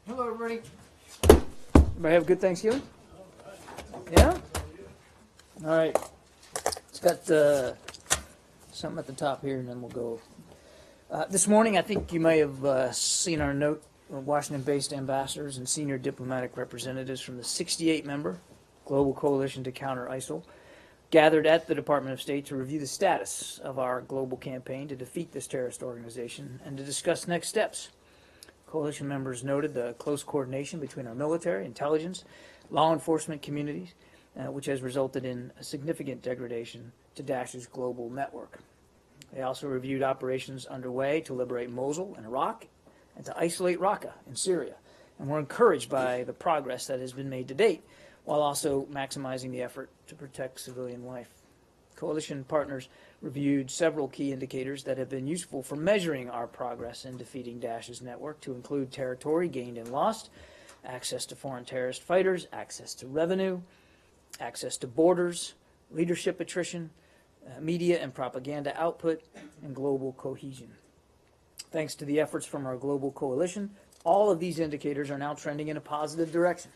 Hello, everybody. Everybody have a good Thanksgiving? Yeah? All right. It's got something at the top here, and then we'll go. This morning, I think you may have seen our note. Washington-based ambassadors and senior diplomatic representatives from the 68-member Global Coalition to Counter ISIL gathered at the Department of State to review the status of our global campaign to defeat this terrorist organization and to discuss next steps. Coalition members noted the close coordination between our military, intelligence, law enforcement communities, which has resulted in a significant degradation to Daesh's global network. They also reviewed operations underway to liberate Mosul in Iraq and to isolate Raqqa in Syria, and were encouraged by the progress that has been made to date, while also maximizing the effort to protect civilian life. Coalition partners reviewed several key indicators that have been useful for measuring our progress in defeating Daesh's network, to include territory gained and lost, access to foreign terrorist fighters, access to revenue, access to borders, leadership attrition, media and propaganda output, and global cohesion. Thanks to the efforts from our global coalition, all of these indicators are now trending in a positive direction.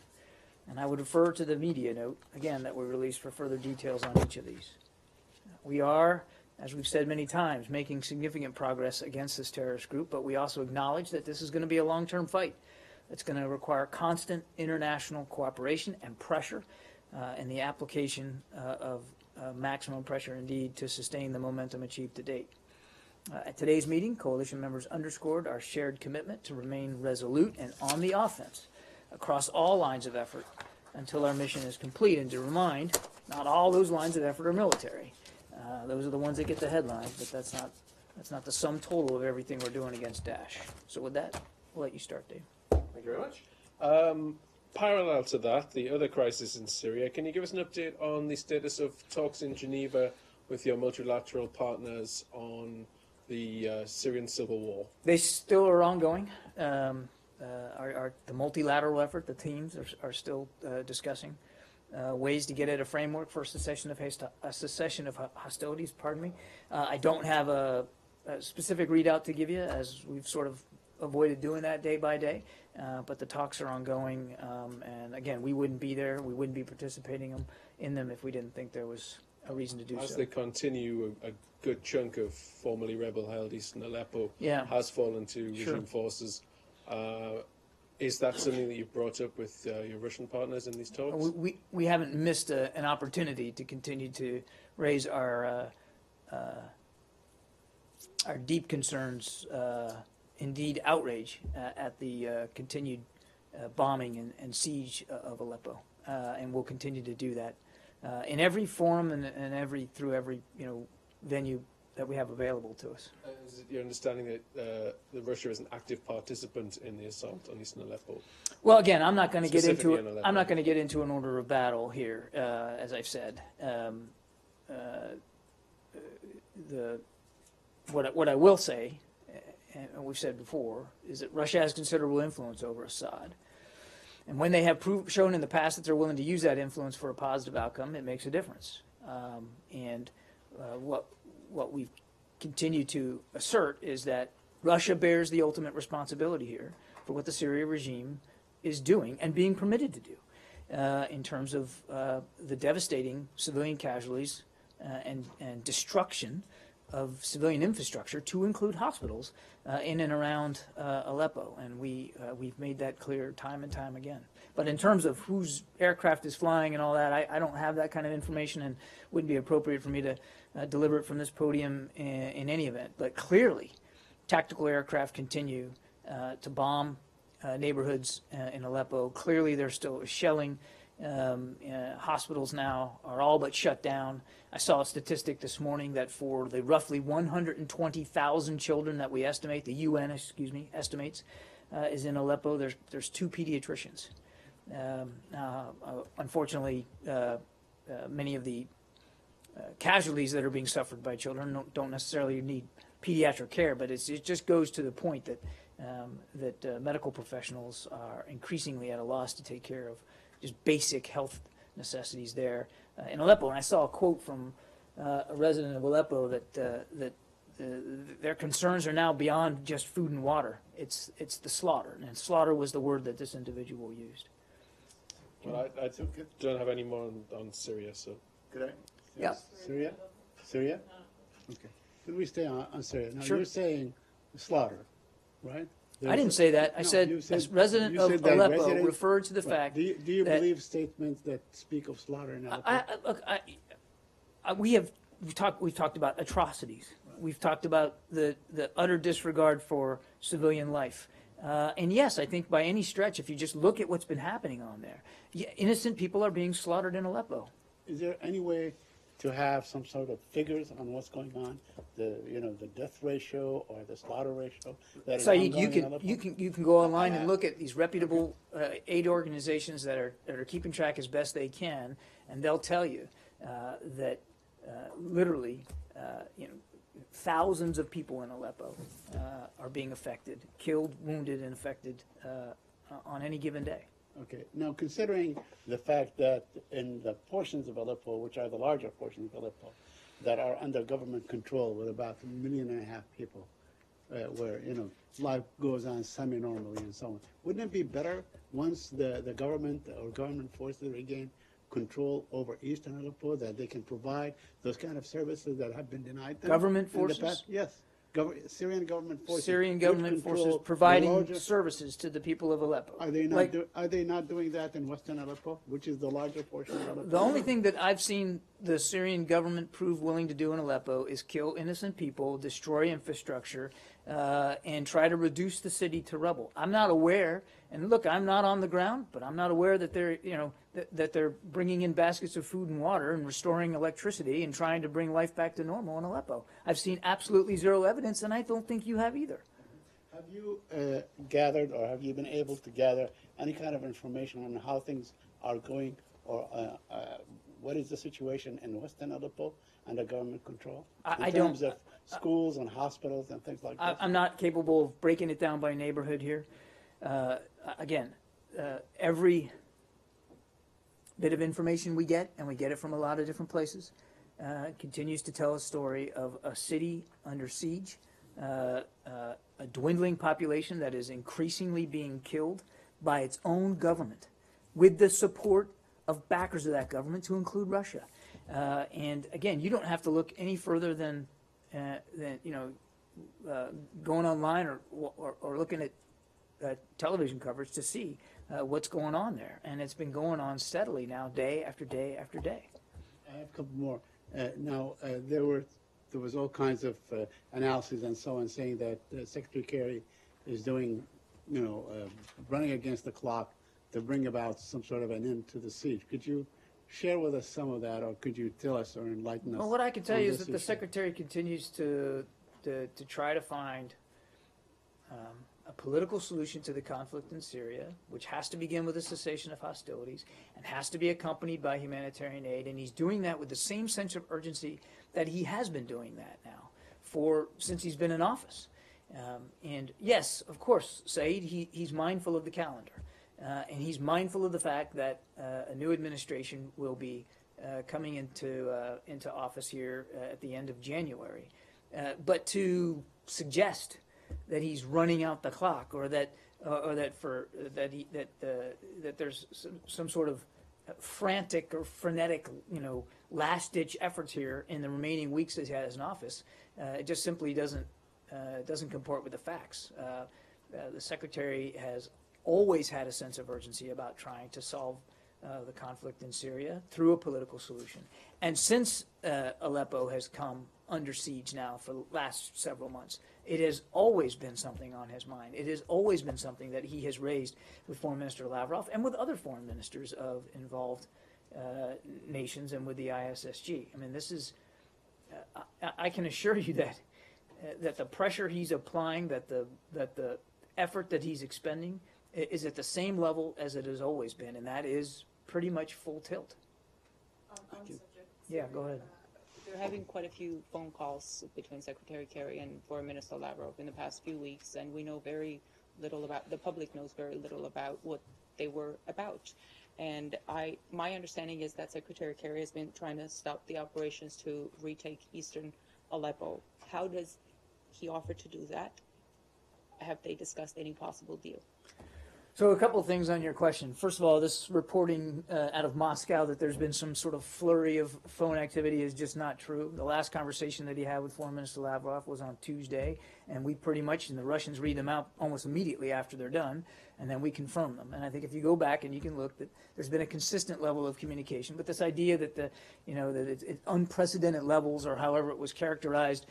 And I would refer to the media note, again, that we released for further details on each of these. We are, as we've said many times, making significant progress against this terrorist group, but we also acknowledge that this is going to be a long-term fight. It's going to require constant international cooperation and pressure, and the application of maximum pressure, indeed, to sustain the momentum achieved to date. At today's meeting, coalition members underscored our shared commitment to remain resolute and on the offense across all lines of effort until our mission is complete. And to remind, not all those lines of effort are military. Those are the ones that get the headlines, but that's not the sum total of everything we're doing against Daesh. So with that, we'll let you start, Dave. Thank you very much. Parallel to that, the other crisis in Syria, can you give us an update on the status of talks in Geneva with your multilateral partners on the Syrian civil war? They still are ongoing. The multilateral effort, the teams are still discussing ways to get at a framework for a cessation of hostilities. Pardon me. I don't have a specific readout to give you, as we've sort of avoided doing that day by day. But the talks are ongoing, and again, we wouldn't be there, we wouldn't be participating in them if we didn't think there was a reason to do so. As they continue, a good chunk of formerly rebel-held eastern Aleppo has fallen to regime forces. Is that something that you've brought up with your Russian partners in these talks? We haven't missed an opportunity to continue to raise our deep concerns, indeed outrage, at the continued bombing and siege of Aleppo, and we'll continue to do that in every forum and through every venue that we have available to us. Is it your understanding that Russia is an active participant in the assault on eastern Aleppo? Well, again, I'm not going to get into an order of battle here, as I've said. What I will say, and we've said before, is that Russia has considerable influence over Assad. And when they have shown in the past that they're willing to use that influence for a positive outcome, it makes a difference. What we've continued to assert is that Russia bears the ultimate responsibility here for what the Syria regime is doing and being permitted to do in terms of the devastating civilian casualties and destruction of civilian infrastructure, to include hospitals, in and around Aleppo. And we've made that clear time and time again. But in terms of whose aircraft is flying and all that, I don't have that kind of information, and wouldn't be appropriate for me to deliver it from this podium in any event. But clearly, tactical aircraft continue to bomb neighborhoods in Aleppo. Clearly, there's still shelling. Hospitals now are all but shut down. I saw a statistic this morning that for the roughly 120,000 children that we estimate, the UN, estimates, is in Aleppo, there's 2 pediatricians. Unfortunately, many of the casualties that are being suffered by children don't necessarily need pediatric care, but it just goes to the point that medical professionals are increasingly at a loss to take care of just basic health necessities there in Aleppo. And I saw a quote from a resident of Aleppo that their concerns are now beyond just food and water. It's the slaughter, and slaughter was the word that this individual used. Well, I don't have any more on Syria, so. Could I? Yeah. Syria? Syria? Okay. Could we stay on Syria? Now, Sure. you're saying slaughter, right? I didn't say that. I No, said, you as resident you of said that Aleppo resident- referred to the right. fact Do you that- believe statements that speak of slaughter in Aleppo? we've talked about atrocities. We've talked about the utter disregard for civilian life. And yes, I think by any stretch, if you just look at what's been happening on there, innocent people are being slaughtered in Aleppo. Is there any way to have some sort of figures on what's going on, the death ratio or the slaughter ratio? That is Saeed, ongoing in Aleppo? you can go online and look at these reputable aid organizations that are keeping track as best they can, and they'll tell you that literally, thousands of people in Aleppo are being affected, killed, wounded, and affected on any given day. Okay. Now, considering the fact that in the portions of Aleppo, which are the larger portions of Aleppo, that are under government control with about 1.5 million people, where, life goes on semi-normally and so on, wouldn't it be better once the government or government forces regain control over eastern Aleppo, that they can provide those kind of services that have been denied them? Government in the forces? past? Yes. Syrian government forces. Syrian would government control forces the providing larger- services to the people of Aleppo. Are they not? Like, Are they not doing that in western Aleppo, which is the larger portion of Aleppo? the only thing that I've seen the Syrian government prove willing to do in Aleppo is kill innocent people, destroy infrastructure, and try to reduce the city to rubble. I'm not aware, and look, I'm not on the ground, but I'm not aware that they're, that they're bringing in baskets of food and water and restoring electricity and trying to bring life back to normal in Aleppo. I've seen absolutely zero evidence, and I don't think you have either. Have you gathered, or have you been able to gather any kind of information on how things are going, or what is the situation in western Aleppo under government control? I in terms of schools and hospitals and things like that? I'm not capable of breaking it down by neighborhood here. Again, every bit of information we get, and we get it from a lot of different places, continues to tell a story of a city under siege, a dwindling population that is increasingly being killed by its own government, with the support of backers of that government, to include Russia. And again, you don't have to look any further than going online or looking at television coverage to see what's going on there. And it's been going on steadily now, day after day after day. I have a couple more. Now, there was all kinds of analysis and so on saying that Secretary Kerry is doing, running against the clock to bring about some sort of an end to the siege. Could you share with us some of that, or could you tell us or enlighten us? Well, what I can tell you is this that the issue? Secretary continues to try to find a political solution to the conflict in Syria, which has to begin with a cessation of hostilities and has to be accompanied by humanitarian aid. And he's doing that with the same sense of urgency that he has been doing that now since he's been in office. And yes, of course, Saeed, he's mindful of the calendar. And he's mindful of the fact that a new administration will be coming into office here at the end of January. But to suggest that he's running out the clock, or that there's some sort of frantic or frenetic, last-ditch efforts here in the remaining weeks that he has in office, it just simply doesn't comport with the facts. The Secretary has always had a sense of urgency about trying to solve the conflict in Syria through a political solution. And since Aleppo has come under siege now for the last several months, it has always been something on his mind. It has always been something that he has raised with Foreign Minister Lavrov and with other foreign ministers of involved nations and with the ISSG. I mean, this is, I can assure you that the pressure he's applying, that the effort that he's expending is at the same level as it has always been, and that is pretty much full tilt. On the subject, Yeah, go ahead. They're having quite a few phone calls between Secretary Kerry and Foreign Minister Lavrov in the past few weeks, and we know very little about, the public knows very little about what they were about. And my understanding is that Secretary Kerry has been trying to stop the operations to retake eastern Aleppo. How does he offer to do that? Have they discussed any possible deal? So a couple of things on your question. First of all, this reporting out of Moscow that there's been some sort of flurry of phone activity is just not true. The last conversation that he had with Foreign Minister Lavrov was on Tuesday, and we pretty much, and the Russians read them out almost immediately after they're done, and then we confirm them. And I think if you go back and you can look, that there's been a consistent level of communication. But this idea that that it's unprecedented levels, or however it was characterized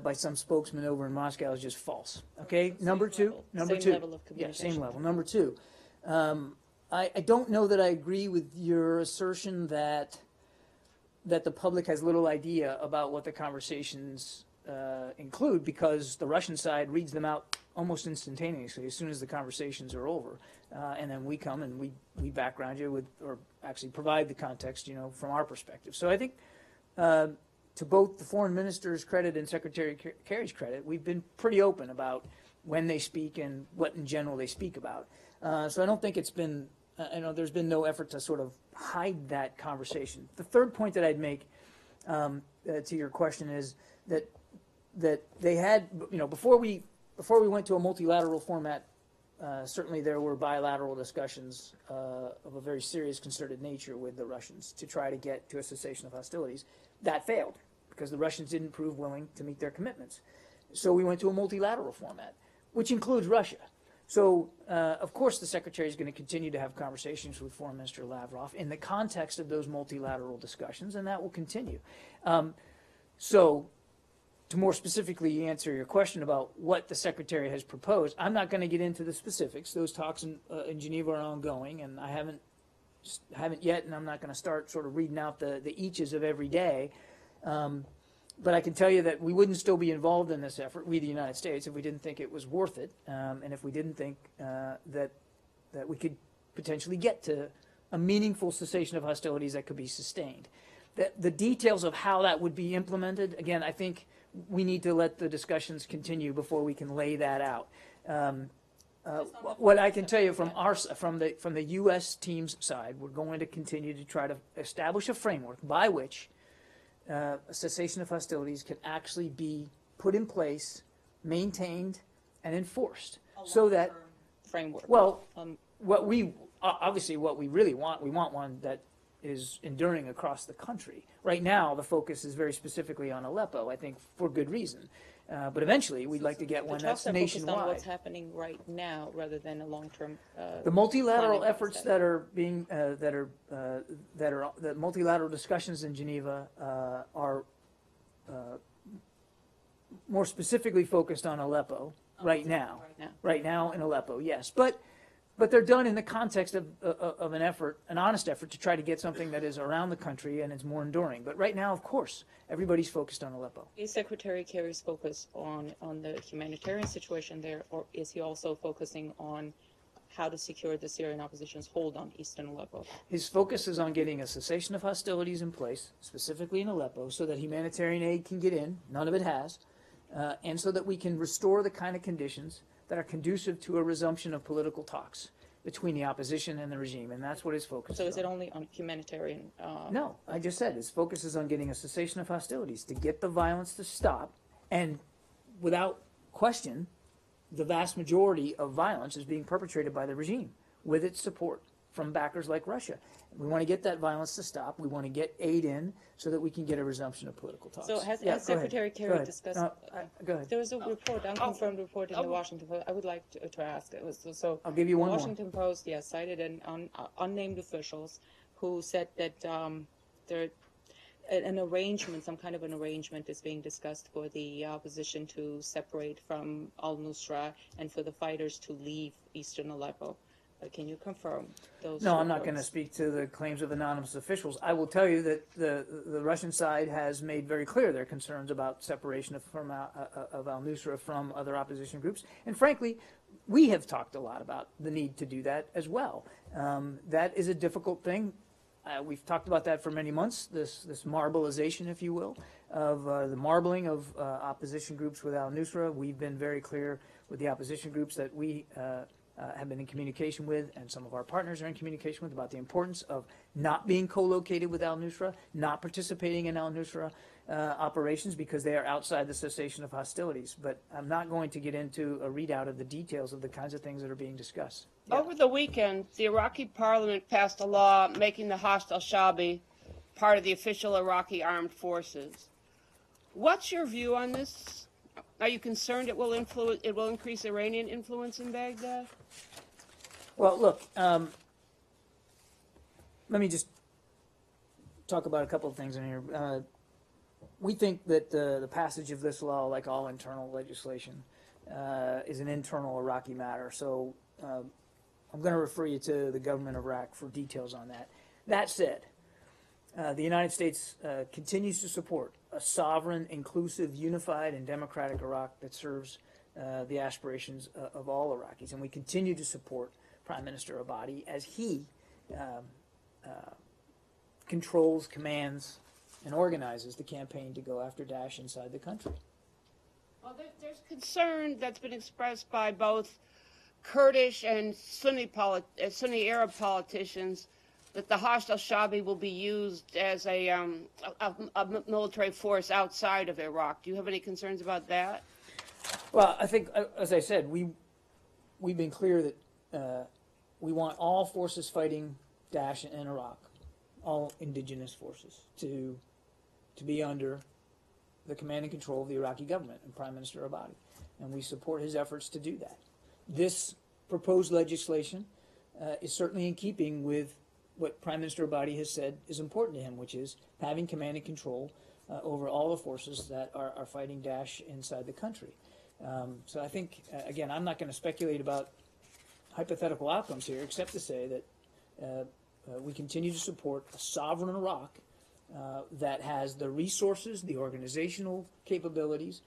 by some spokesman over in Moscow, is just false. Okay. Number two. Same level of Yeah, communication. same level. Number two. I don't know that I agree with your assertion that the public has little idea about what the conversations include, because the Russian side reads them out almost instantaneously as soon as the conversations are over, and then we come and we background you with, or actually provide the context, from our perspective. So I think to both the foreign minister's credit and Secretary Kerry's credit, we've been pretty open about when they speak and what in general they speak about. So I don't think it's been, there's been no effort to sort of hide that conversation. The third point that I'd make to your question is that they had, before we went to a multilateral format, certainly there were bilateral discussions of a very serious concerted nature with the Russians to try to get to a cessation of hostilities. That failed because the Russians didn't prove willing to meet their commitments. So we went to a multilateral format, which includes Russia. So, of course, the Secretary is going to continue to have conversations with Foreign Minister Lavrov in the context of those multilateral discussions, and that will continue. So, to more specifically answer your question about what the Secretary has proposed, I'm not going to get into the specifics. Those talks in Geneva are ongoing, and I haven't yet, and I'm not going to start sort of reading out the eaches of every day. But I can tell you that we wouldn't still be involved in this effort, we the United States, if we didn't think it was worth it, and if we didn't think that we could potentially get to a meaningful cessation of hostilities that could be sustained. The details of how that would be implemented, again, I think we need to let the discussions continue before we can lay that out. What I can tell you from the U.S. team's side, we're going to continue to try to establish a framework by which a cessation of hostilities can actually be put in place, maintained, and enforced, so that Framework. what we really want, we want one that is enduring across the country. Right now, the focus is very specifically on Aleppo, I think for good reason. But eventually, we'd like to get one The that's talks are focused on nationwide. what's happening right now, rather than a long-term. The multilateral planning efforts process. that are being the multilateral discussions in Geneva are more specifically focused on Aleppo right now. Right now in Aleppo, yes, but they're done in the context of an effort, an honest effort to try to get something that is around the country and is more enduring. But right now, of course, everybody's focused on Aleppo. Is Secretary Kerry's focus on the humanitarian situation there, or is he also focusing on how to secure the Syrian opposition's hold on eastern Aleppo? His focus is on getting a cessation of hostilities in place, specifically in Aleppo, so that humanitarian aid can get in. None of it has. And so that we can restore the kind of conditions that are conducive to a resumption of political talks between the opposition and the regime, and that's what his focus So is is it on. only on humanitarian? No, I just said his focus is on getting a cessation of hostilities, to get the violence to stop, and without question, the vast majority of violence is being perpetrated by the regime with its support from backers like Russia. We want to get that violence to stop. We want to get aid in so that we can get a resumption of political talks. So has Yeah, go ahead. Secretary Go Kerry ahead. discussed? No, go ahead. There was a report, unconfirmed report in the Washington Post. I would like to ask. It was so. I'll give you one the more. Washington Post, yes, cited unnamed officials who said that there an arrangement, some kind of an arrangement, is being discussed for the opposition to separate from al-Nusra and for the fighters to leave eastern Aleppo. Can you confirm those? No, I'm not going to reports? speak to the claims of anonymous officials. I will tell you that the Russian side has made very clear their concerns about separation of al-Nusra from other opposition groups. And frankly, we have talked a lot about the need to do that as well. That is a difficult thing. We've talked about that for many months, this marbleization, if you will, of the marbling of opposition groups with al-Nusra. We've been very clear with the opposition groups that we have been in communication with, and some of our partners are in communication with, about the importance of not being co-located with al-Nusra, not participating in al-Nusra operations because they are outside the cessation of hostilities. But I'm not going to get into a readout of the details of the kinds of things that are being discussed. Yeah. Over the weekend, the Iraqi parliament passed a law making the Hashd al-Shabi part of the official Iraqi armed forces. What's your view on this? Are you concerned it will increase Iranian influence in Baghdad? Well, look, let me just talk about a couple of things in here. We think that the passage of this law, like all internal legislation, is an internal Iraqi matter. So I'm going to refer you to the government of Iraq for details on that. That said, the United States continues to support a sovereign, inclusive, unified, and democratic Iraq that serves the aspirations of all Iraqis. And we continue to support Prime Minister Abadi as he controls, commands, and organizes the campaign to go after Daesh inside the country. Well, there's concern that's been expressed by both Kurdish and Sunni Arab politicians that the Hashd al-Shabi will be used as a military force outside of Iraq. Do you have any concerns about that? Well, I think, as I said, we've been clear that we want all forces fighting Daesh in Iraq, all indigenous forces, to be under the command and control of the Iraqi government and Prime Minister Abadi. And we support his efforts to do that. This proposed legislation is certainly in keeping with what Prime Minister Abadi has said is important to him, which is having command and control over all the forces that are fighting Daesh inside the country. So I think, again, I'm not going to speculate about hypothetical outcomes here, except to say that we continue to support a sovereign Iraq that has the resources, the organizational capabilities,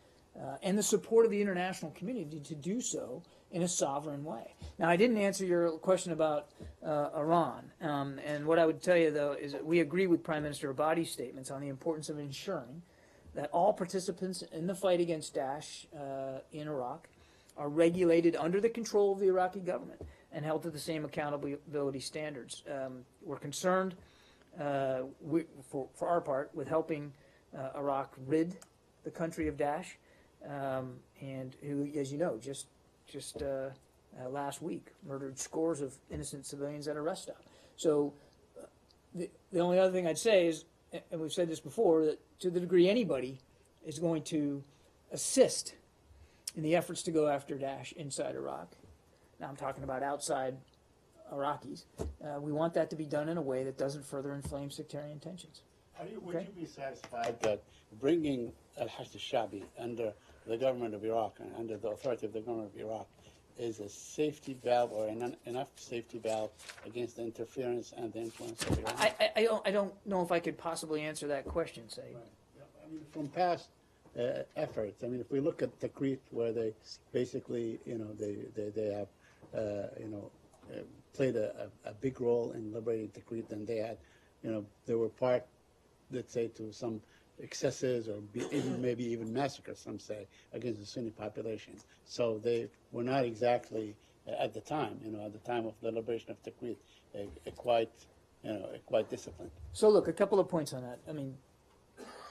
and the support of the international community to do so in a sovereign way. Now, I didn't answer your question about Iran, and what I would tell you, though, is that we agree with Prime Minister Abadi's statements on the importance of ensuring that all participants in the fight against Daesh in Iraq are regulated under the control of the Iraqi government and held to the same accountability standards. We're concerned, for our part, with helping Iraq rid the country of Daesh, and who, as you know, just last week murdered scores of innocent civilians at a rest stop. So the only other thing I'd say is, and we've said this before, that to the degree anybody is going to assist in the efforts to go after Daesh inside Iraq, now I'm talking about outside Iraqis, we want that to be done in a way that doesn't further inflame sectarian tensions. Would you be satisfied that bringing al-Hashd al-Shabi under the government of Iraq and under the authority of the government of Iraq is a safety valve or enough safety valve against the interference and the influence of Iran? I don't know if I could possibly answer that question, say. Right. I mean, from past efforts, I mean, if we look at Tikrit, where they basically, they have, played a big role in liberating Tikrit, and they had, they were part, let's say, to some excesses or maybe even massacres, some say, against the Sunni population. So they were not exactly, at the time, at the time of the liberation of Tikrit, quite disciplined. So look, a couple of points on that. I mean,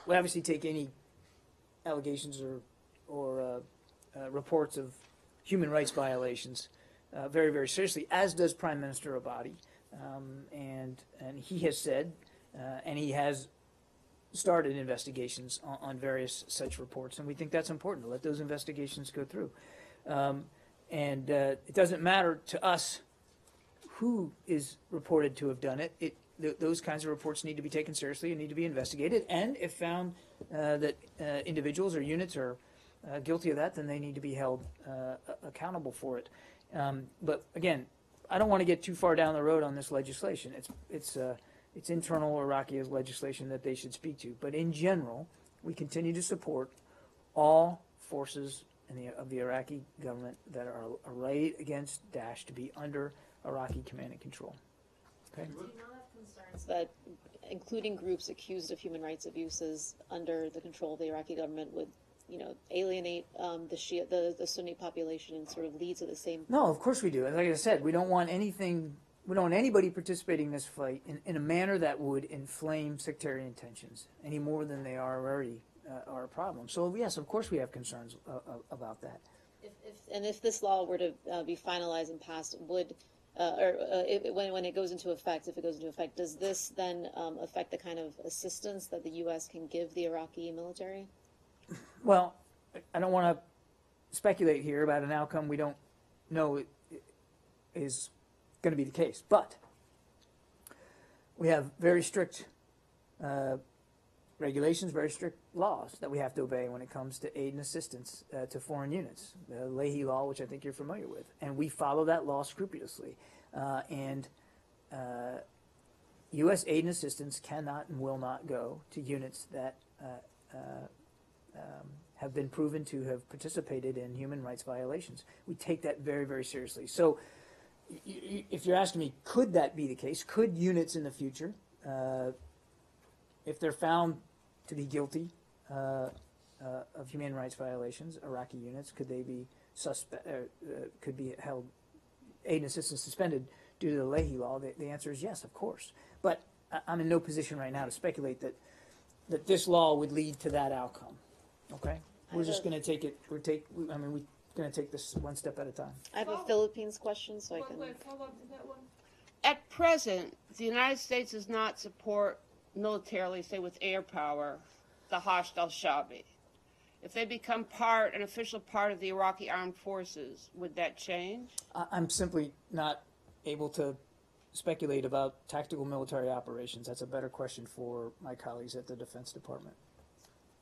we obviously take any allegations or reports of human rights violations very, very seriously, as does Prime Minister Abadi. And he has said, and he has started investigations on various such reports, and we think that's important to let those investigations go through. And it doesn't matter to us who is reported to have done it. Those kinds of reports need to be taken seriously and need to be investigated, and if found that individuals or units are guilty of that, then they need to be held accountable for it. But again, I don't want to get too far down the road on this legislation. It's internal Iraqi legislation that they should speak to. But in general, we continue to support all forces of the Iraqi government that are arrayed against Daesh to be under Iraqi command and control. Okay? Do you not have concerns that including groups accused of human rights abuses under the control of the Iraqi government would alienate the Shia, the Sunni population and sort of lead to the same. No, of course we do. And like I said, we don't want anything. We don't want anybody participating in this fight in a manner that would inflame sectarian tensions any more than they are already are a problem. So yes, of course we have concerns about that. If this law were to be finalized and passed, would when it goes into effect, if it goes into effect, does this then affect the kind of assistance that the U.S. can give the Iraqi military? Well, I don't want to speculate here about an outcome we don't know is going to be the case, but we have very strict regulations, very strict laws that we have to obey when it comes to aid and assistance to foreign units. The Leahy Law, which I think you're familiar with, and we follow that law scrupulously. U.S. aid and assistance cannot and will not go to units that have been proven to have participated in human rights violations. We take that very, very seriously. So if you're asking me, could that be the case? Could units in the future, if they're found to be guilty of human rights violations, Iraqi units, could they be could be held aid and assistance suspended due to the Leahy Law? The answer is yes, of course. But I'm in no position right now to speculate that this law would lead to that outcome. Okay, we're just going to take it. We're going to take this one step at a time. I have a Philippines question, so I can. Follow up to that one. At present, the United States does not support militarily, say with air power, the Hashd al-Shaabi. If they become an official part of the Iraqi armed forces, would that change? I'm simply not able to speculate about tactical military operations. That's a better question for my colleagues at the Defense Department.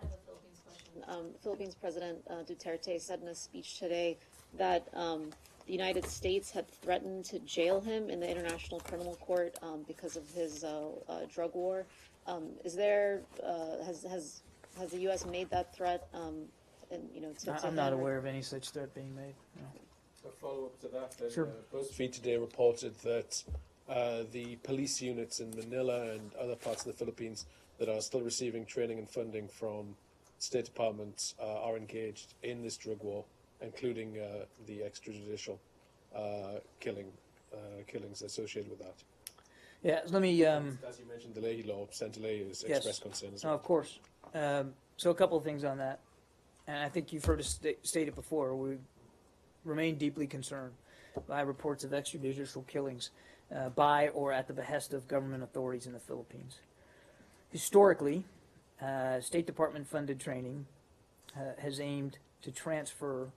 I have a Philippines question. Philippines President Duterte said in a speech today that the United States had threatened to jail him in the International Criminal Court because of his drug war. Has the U.S. made that threat? I'm not aware of any such threat being made. No. A follow-up to that, then, Sure. BuzzFeed today reported that the police units in Manila and other parts of the Philippines that are still receiving training and funding from State Departments are engaged in this drug war, including the extrajudicial killings associated with that. Yeah, let me. As you mentioned, the Leahy Law, Senator Leahy has expressed concern as well. Of course. So a couple of things on that, and I think you've heard us state it before. We remain deeply concerned by reports of extrajudicial killings by or at the behest of government authorities in the Philippines. Historically, State Department-funded training has aimed to transfer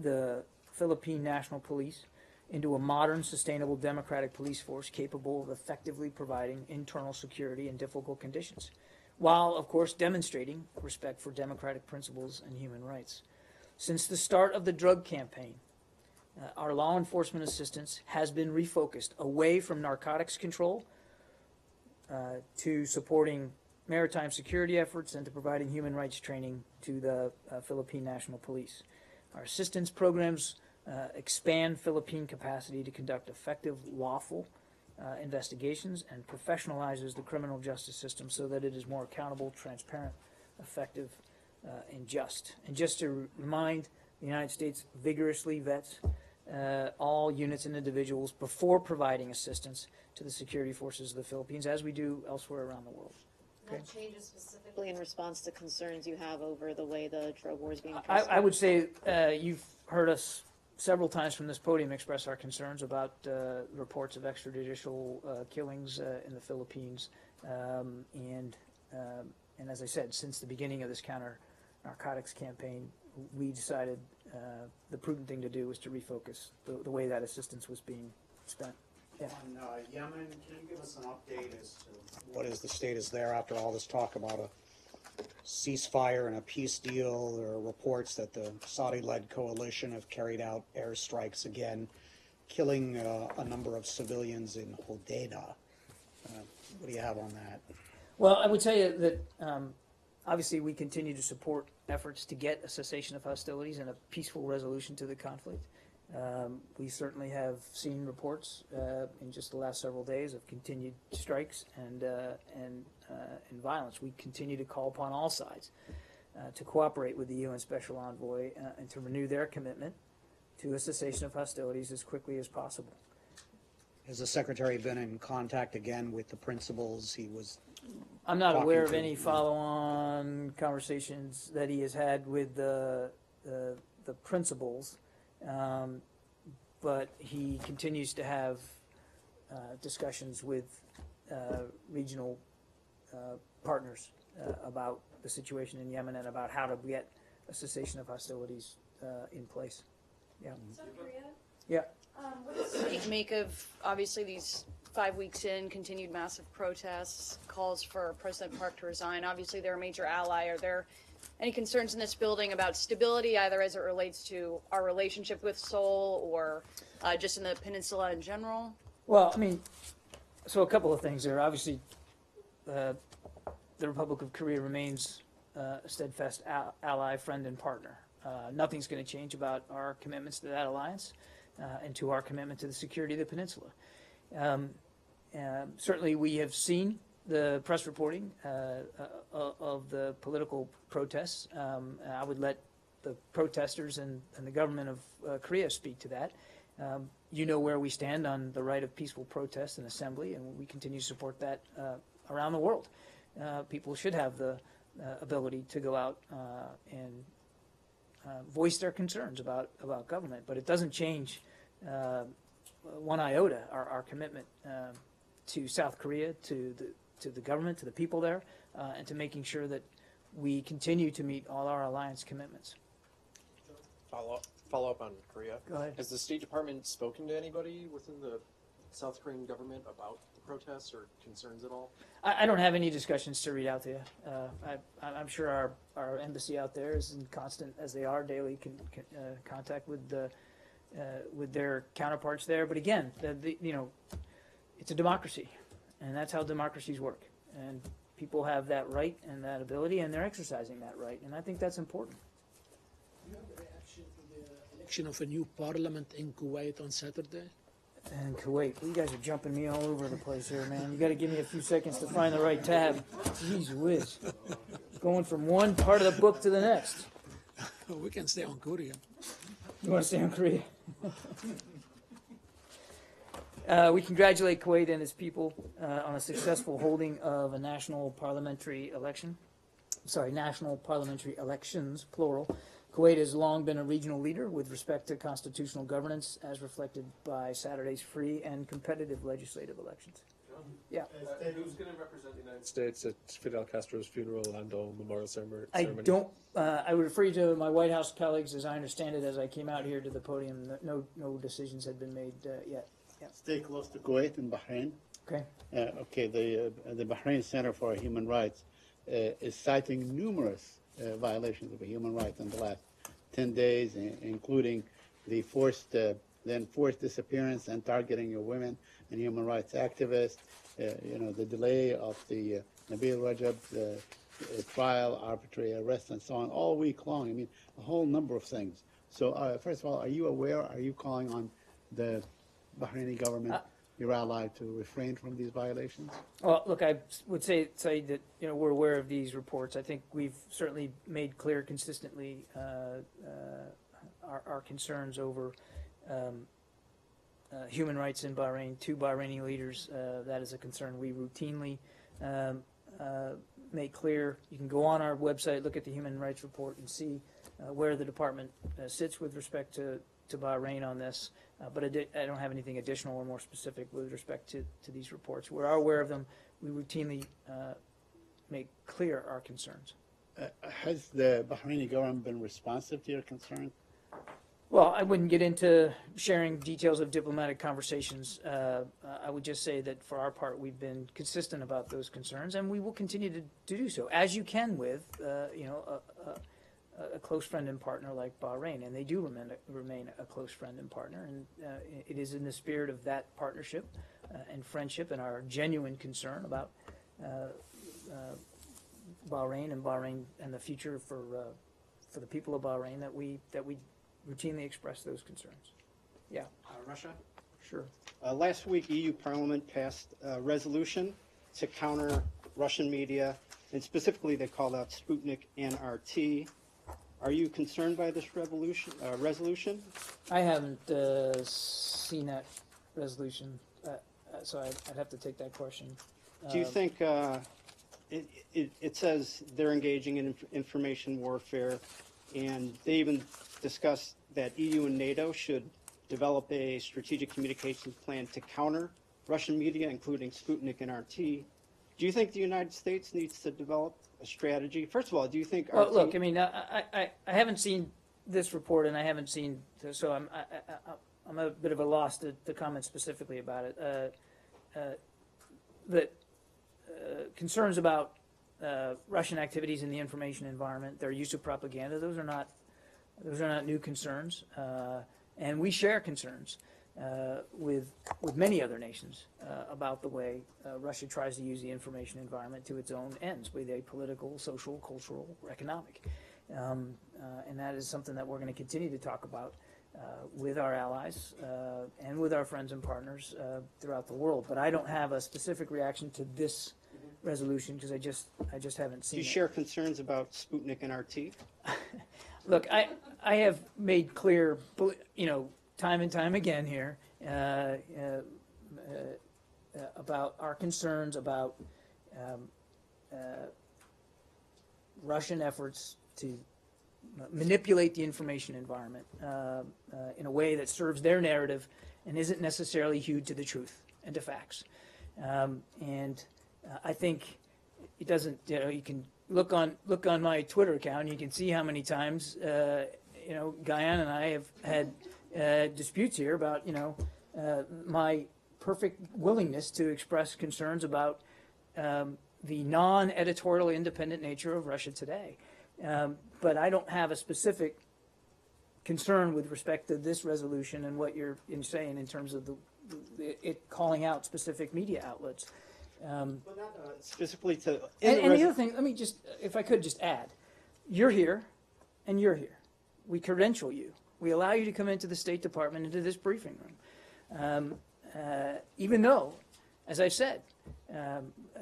the Philippine National Police into a modern, sustainable, democratic police force capable of effectively providing internal security in difficult conditions, while, of course, demonstrating respect for democratic principles and human rights. Since the start of the drug campaign, our law enforcement assistance has been refocused away from narcotics control to supporting maritime security efforts and to providing human rights training to the Philippine National Police. Our assistance programs expand Philippine capacity to conduct effective, lawful investigations and professionalizes the criminal justice system so that it is more accountable, transparent, effective, and just. And just to remind, the United States vigorously vets all units and individuals before providing assistance to the security forces of the Philippines, as we do elsewhere around the world. That changes specifically in response to concerns you have over the way the drug war is being pressed. I would say you've heard us several times from this podium express our concerns about reports of extrajudicial killings in the Philippines. And as I said, since the beginning of this counter-narcotics campaign, we decided the prudent thing to do was to refocus the way that assistance was being spent. Yeah. On Yemen, can you give us an update as to what is the status there after all this talk about a ceasefire and a peace deal? There are reports that the Saudi-led coalition have carried out airstrikes again, killing a number of civilians in Hodeidah. What do you have on that? Well, I would tell you that obviously we continue to support efforts to get a cessation of hostilities and a peaceful resolution to the conflict. We certainly have seen reports in just the last several days of continued strikes and violence. We continue to call upon all sides to cooperate with the UN Special Envoy and to renew their commitment to a cessation of hostilities as quickly as possible. Has the Secretary been in contact again with the principals he was? I'm not Talking aware of to- any follow-on conversations that he has had with the principals, but he continues to have discussions with regional partners about the situation in Yemen and about how to get a cessation of hostilities in place. Yeah. South Korea, Yeah. what does the state make of, obviously, these 5 weeks in, continued massive protests, calls for President Park to resign? Obviously, they're a major ally. Are there any concerns in this building about stability, either as it relates to our relationship with Seoul or just in the peninsula in general? Well, I mean, so a couple of things there. Obviously, the Republic of Korea remains a steadfast ally, friend, and partner. Nothing's going to change about our commitments to that alliance and to our commitment to the security of the peninsula. Certainly, we have seen the press reporting of the political protests. I would let the protesters and the government of Korea speak to that. You know where we stand on the right of peaceful protest and assembly, and we continue to support that around the world. People should have the ability to go out and voice their concerns about government, but it doesn't change one iota our commitment to South Korea, to the government, to the people there, and to making sure that we continue to meet all our alliance commitments. Follow up on Korea. Go ahead. Has the State Department spoken to anybody within the South Korean government about the protests or concerns at all? I don't have any discussions to read out to you. I'm sure our embassy out there is in constant, as they are, daily contact with their counterparts there. But again, it's a democracy, and that's how democracies work. And people have that right and that ability, and they're exercising that right. And I think that's important. Do you have a reaction to the election of a new parliament in Kuwait on Saturday? And Kuwait, you guys are jumping me all over the place here, man. You got to give me a few seconds to find the right tab. Jeez whiz. Going from one part of the book to the next. We can stay on Korea. You want to stay on Korea? We congratulate Kuwait and its people on a successful holding of a national parliamentary election. National parliamentary elections, plural. Kuwait has long been a regional leader with respect to constitutional governance, as reflected by Saturday's free and competitive legislative elections. Yeah. Who's going to represent the United States at Fidel Castro's funeral and/or memorial ceremony? I would refer you to my White House colleagues, as I understand it, as I came out here to the podium. No decisions had been made yet. Yeah. Stay close to Kuwait and Bahrain. Okay. The Bahrain Center for Human Rights is citing numerous violations of human rights in the last 10 days, including the enforced disappearance and targeting of women and human rights activists, the delay of the Nabil Rajab trial, arbitrary arrest, and so on, all week long. I mean, a whole number of things. So, first of all, are you aware, are you calling on the Bahraini government, your ally, to refrain from these violations? Well, look, I would say that we're aware of these reports. I think we've certainly made clear consistently our concerns over human rights in Bahrain to Bahraini leaders. That is a concern we routinely make clear. You can go on our website, look at the Human Rights Report, and see where the department sits with respect to Bahrain on this. But I don't have anything additional or more specific with respect to these reports. We are aware of them. We routinely make clear our concerns. Has the Bahraini government been responsive to your concerns? Well, I wouldn't get into sharing details of diplomatic conversations. I would just say that for our part, we've been consistent about those concerns, and we will continue to do so, as you can with a close friend and partner like Bahrain, and they do remain a close friend and partner, and it is in the spirit of that partnership and friendship and our genuine concern about Bahrain and the future for the people of Bahrain that we routinely express those concerns. Yeah. Russia? Sure. Last week, EU Parliament passed a resolution to counter Russian media and specifically they called out Sputnik and RT. Are you concerned by this resolution? I haven't seen that resolution, so I'd have to take that question. Do you think it says they're engaging in information warfare, and they even discuss that EU and NATO should develop a strategic communications plan to counter Russian media, including Sputnik and RT. Do you think the United States needs to develop a strategy? First of all, do you think Well, RT... look, I mean, I haven't seen this report, and I haven't seen, so I'm a bit of a loss to comment specifically about it. But concerns about Russian activities in the information environment, their use of propaganda, those are not new concerns, and we share concerns with many other nations about the way Russia tries to use the information environment to its own ends, be they political, social, cultural, or economic. And that is something that we're going to continue to talk about with our allies and with our friends and partners throughout the world. But I don't have a specific reaction to this resolution because I just haven't seen it. Do you share concerns about Sputnik and RT? Look, I have made clear, time and time again here about our concerns about Russian efforts to manipulate the information environment in a way that serves their narrative and isn't necessarily hewed to the truth and to facts. I think it doesn't. You can look on my Twitter account. And you can see how many times Guyan and I have had disputes here about my perfect willingness to express concerns about the non-editorial independent nature of Russia today. But I don't have a specific concern with respect to this resolution and what you're saying in terms of it calling out specific media outlets. Well, not specifically to... And the other thing, let me just, if I could just add, you're here and you're here. We credential you. We allow you to come into the State Department, into this briefing room. Even though, as I've said,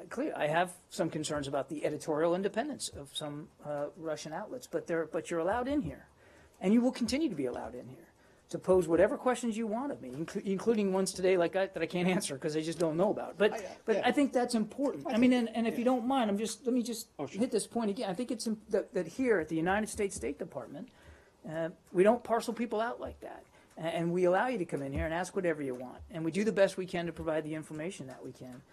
clear, I have some concerns about the editorial independence of some Russian outlets, but you're allowed in here, and you will continue to be allowed in here to pose whatever questions you want of me, including ones today that I can't answer because I just don't know about. But I think that's important. I mean, and if you don't mind, let me just hit this point again. I think it's that here at the United States State Department, we don't parcel people out like that. And we allow you to come in here and ask whatever you want. And we do the best we can to provide the information that we can.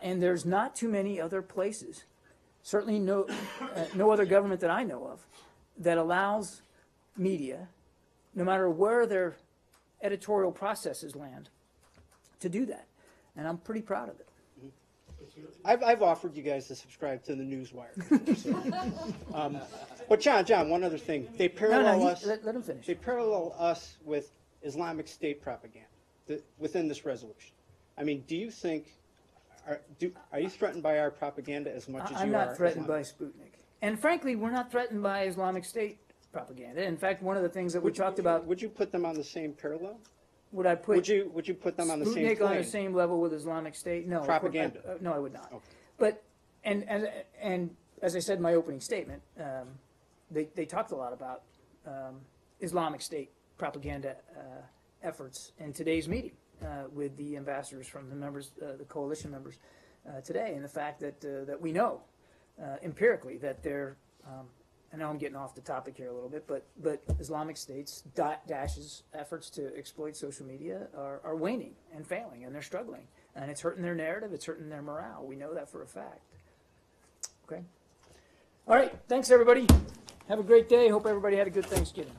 And there's not too many other places, certainly no other government that I know of, that allows media, no matter where their editorial processes land, to do that. And I'm pretty proud of it. I've offered you guys to subscribe to the Newswire. But John, one other thing. They parallel us. Let him finish. They parallel us with Islamic State propaganda within this resolution. I mean, do you think, are you threatened by our propaganda as much as you are? I'm not threatened by Sputnik. And frankly, we're not threatened by Islamic State propaganda. In fact, one of the things that we talked about... Would you put them on the same parallel? Would I put... Would you put them on the same plane? Sputnik on the same level with Islamic State? No. Propaganda? No, I would not. Okay. But, and as I said in my opening statement, they talked a lot about Islamic State propaganda efforts in today's meeting with the ambassadors from the members, the coalition members today, and the fact that we know empirically that they're, I know I'm getting off the topic here a little bit, but Islamic State's Daesh's efforts to exploit social media are waning and failing, and they're struggling, and it's hurting their narrative, it's hurting their morale. We know that for a fact. Okay. All right. Thanks, everybody. Have a great day. Hope everybody had a good Thanksgiving.